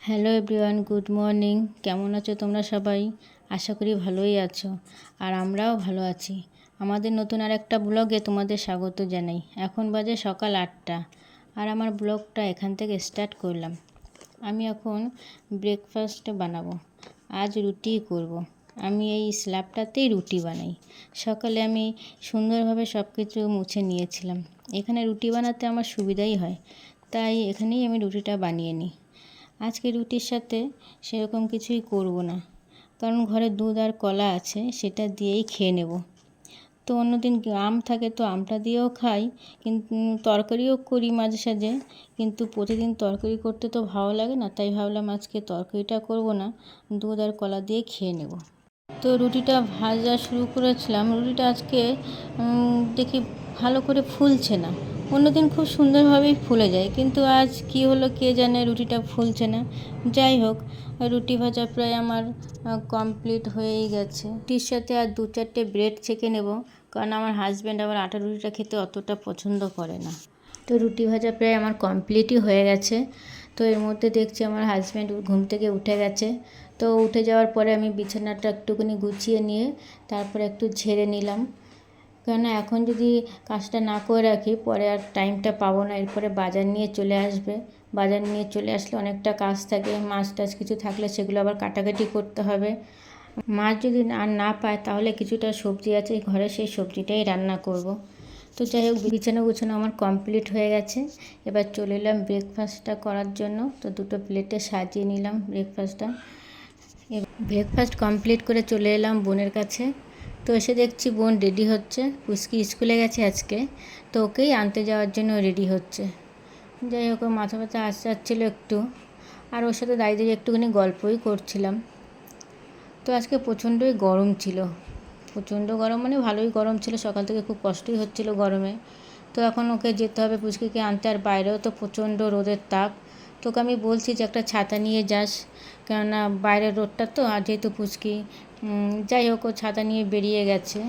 Hello everyone, good morning. কেমন আছো তোমরা সবাই? আশা করি ভালোই আছো, আর আমরাও ভালো আছি। আমাদের নতুন আর একটা ব্লগে তোমাদের স্বাগত জানাই। এখন বাজে সকাল 8টা, আর আমার ব্লগটা এখান থেকে স্টার্ট করলাম। আমি এখন ব্রেকফাস্ট বানাবো। আজ রুটি করব। আমি এই স্ল্যাবটাতেই রুটি বানাই। সকালে আমি সুন্দরভাবে সব কিছু মুছে নিয়েছিলাম। এখানে রুটি বানাতে আমার সুবিধাই হয়, তাই এখানেই আমি রুটিটা বানিয়ে নিই। আজকে রুটির সাথে সেরকম কিছুই করব না, কারণ ঘরে দুধ আর কলা আছে, সেটা দিয়েই খেয়ে নেব। তো অন্যদিন আম থাকে তো আমটা দিয়েও খাই, কিন্তু তরকারিও করি মাঝে সাঝে, কিন্তু প্রতিদিন তরকারি করতে তো ভালো লাগে না, তাই ভাবলাম আজকে তরকারিটা করব না, দুধ আর কলা দিয়ে খেয়ে নেব। তো রুটিটা ভাজা শুরু করেছিলাম। রুটিটা আজকে দেখি ভালো করে ফুলছে না। অন্যদিন খুব সুন্দরভাবেই ফুলে যায়, কিন্তু আজ কি হলো কে জানে, রুটিটা ফুলছে না। যাই হোক, রুটি ভাজা প্রায় আমার কমপ্লিট হয়েই গেছে। রুটির সাথে আর 2-4টে ব্রেড ছেঁকে নেব, কারণ আমার হাজব্যান্ড আবার আটা রুটিটা খেতে অতটা পছন্দ করে না। তো রুটি ভাজা প্রায় আমার কমপ্লিটই হয়ে গেছে। তো এর মধ্যে দেখছি আমার হাজব্যান্ড ঘুম থেকে উঠে গেছে। তো উঠে যাওয়ার পরে আমি বিছানাটা একটুখানি গুছিয়ে নিয়ে তারপরে একটু ঝেড়ে নিলাম, কেননা এখন যদি কাজটা না করে রাখি পরে আর টাইমটা পাবো না। এরপরে বাজার নিয়ে চলে আসবে। বাজার নিয়ে চলে আসলে অনেকটা কাজ থাকে, মাছ টাছ কিছু থাকলে সেগুলো আবার কাটাকাটি করতে হবে। মাছ যদি আর না পায় তাহলে কিছুটা সবজি আছে ঘরে, সেই সবজিটাই রান্না করব। তো যাই হোক, বিছানা গুছানো আমার কমপ্লিট হয়ে গেছে। এবার চলে এলাম ব্রেকফাস্টটা করার জন্য। তো দুটো প্লেটে সাজিয়ে নিলাম ব্রেকফাস্টটা। ব্রেকফাস্ট কমপ্লিট করে চলে এলাম বোনের কাছে। তো এসে দেখছি বোন রেডি হচ্ছে। পুচকি স্কুলে গেছে আজকে, তো ওকেই আনতে যাওয়ার জন্য রেডি হচ্ছে। যাই হোক, মাথা ব্যথা আসছিল একটু, আর ওর সাথে দাঁড়িয়ে একটুখানি গল্পই করছিলাম। তো আজকে প্রচণ্ডই গরম ছিল, প্রচণ্ড গরম মানে ভালোই গরম ছিল, সকাল থেকে খুব কষ্টই হচ্ছিল গরমে। তো এখন ওকে যেতে হবে পুচকিকে আনতে, আর বাইরেও তো প্রচণ্ড রোদের তাপ। তোকে আমি বলছি যে একটা ছাতা নিয়ে যাস, কেননা বাইরের রোদটা তো, আর যেহেতু পুচকি, যাই হোক, ও ছাতা নিয়ে বেরিয়ে গেছে।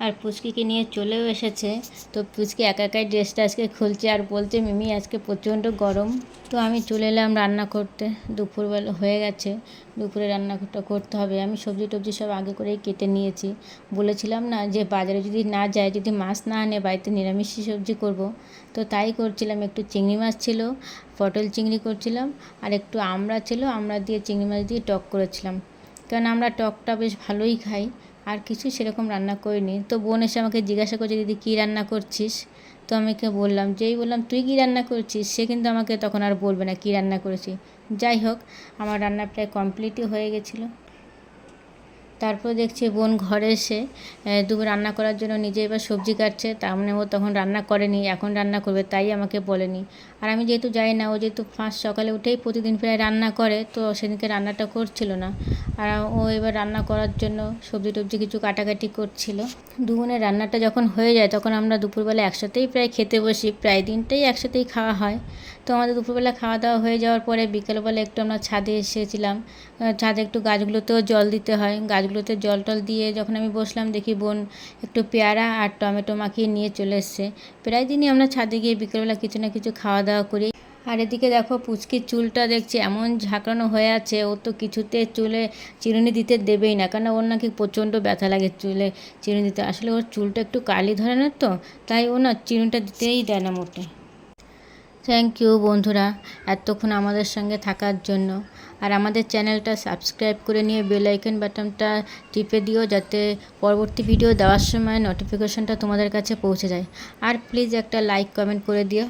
আর পুচকিকে নিয়ে চলেও এসেছে। তো পুচকি একা একাই ড্রেসটা আজকে খুলছে আর বলছে মিমি আজকে প্রচণ্ড গরম। তো আমি চলে এলাম রান্না করতে। দুপুরবেলা হয়ে গেছে, দুপুরে রান্নাটা করতে হবে। আমি সবজি টবজি সব আগে করেই কেটে নিয়েছি। বলেছিলাম না যে বাজারে যদি না যায়, যদি মাছ না আনে, বাড়িতে নিরামিষই সবজি করব। তো তাই করছিলাম। একটু চিংড়ি মাছ ছিল, পটল চিংড়ি করছিলাম, আর একটু আমড়া ছিল, আমড়া দিয়ে চিংড়ি মাছ দিয়ে টক করেছিলাম, কারণ আমরা টকটা বেশ ভালোই খাই। আর কিছু সেরকম রান্না করিনি। তো বোন এসে আমাকে জিজ্ঞাসা করছে দিদি কী রান্না করছিস। তো আমাকে বললাম, যেই বললাম তুই কী রান্না করছিস, সে কিন্তু আমাকে তখন আর বলবে না কী রান্না করেছি। যাই হোক, আমার রান্না প্রায় কমপ্লিটই হয়ে গেছিলো। তারপর দেখছি বোন ঘরে এসে দুপুর রান্না করার জন্য নিজে এবার সবজি কাটছে। তার মানে ও তখন রান্না করেনি, এখন রান্না করবে, তাই আমাকে বলেনি। আর আমি যেহেতু যাই না, ও যেহেতু ফার্স্ট সকালে উঠেই প্রতিদিন প্রায় রান্না করে, তো সেদিনকে রান্নাটা করছিল না। আর ও এবার রান্না করার জন্য সবজি টবজি কিছু কাটাকাটি করছিল। দুপুরের রান্নাটা যখন হয়ে যায় তখন আমরা দুপুরবেলা একসাথেই প্রায় খেতে বসি, প্রায় দিনটাই একসাথেই খাওয়া হয়। তো আমাদের দুপুরবেলা খাওয়া দাওয়া হয়ে যাওয়ার পরে বিকেলবেলা একটু আমরা ছাদে এসেছিলাম। ছাদে একটু গাছগুলোতেও জল দিতে হয়। গাছগুলোতে জল টল দিয়ে যখন আমি বসলাম, দেখি বোন একটু পেয়ারা আর টমেটো মাখিয়ে নিয়ে চলে এসছে। প্রায় দিনই আমরা ছাদে গিয়ে বিকেলবেলা কিছু না কিছু খাওয়া দাওয়া করি। আর এদিকে দেখো পুচকির চুলটা দেখছি এমন ঝাঁকানো হয়ে আছে, ও তো কিছুতে চুলে চিরুনি দিতে দেবেই না, কারণ ওর নাকি প্রচণ্ড ব্যথা লাগে চুলে চিরুনি দিতে। আসলে ওর চুলটা একটু কালি ধরনের, তো তাই ও না চিরুনিটা দিতেই দেয় না মোটে। থ্যাংক ইউ বন্ধুরা এতক্ষণ আমাদের সঙ্গে থাকার জন্য। আর আমাদের চ্যানেলটা সাবস্ক্রাইব করে নিয়ে বেল আইকন বাটনটা টিপে দিও, যাতে পরবর্তী ভিডিও দেওয়ার সময় নোটিফিকেশনটা তোমাদের কাছে পৌঁছে যায়। আর প্লিজ একটা লাইক কমেন্ট করে দিও।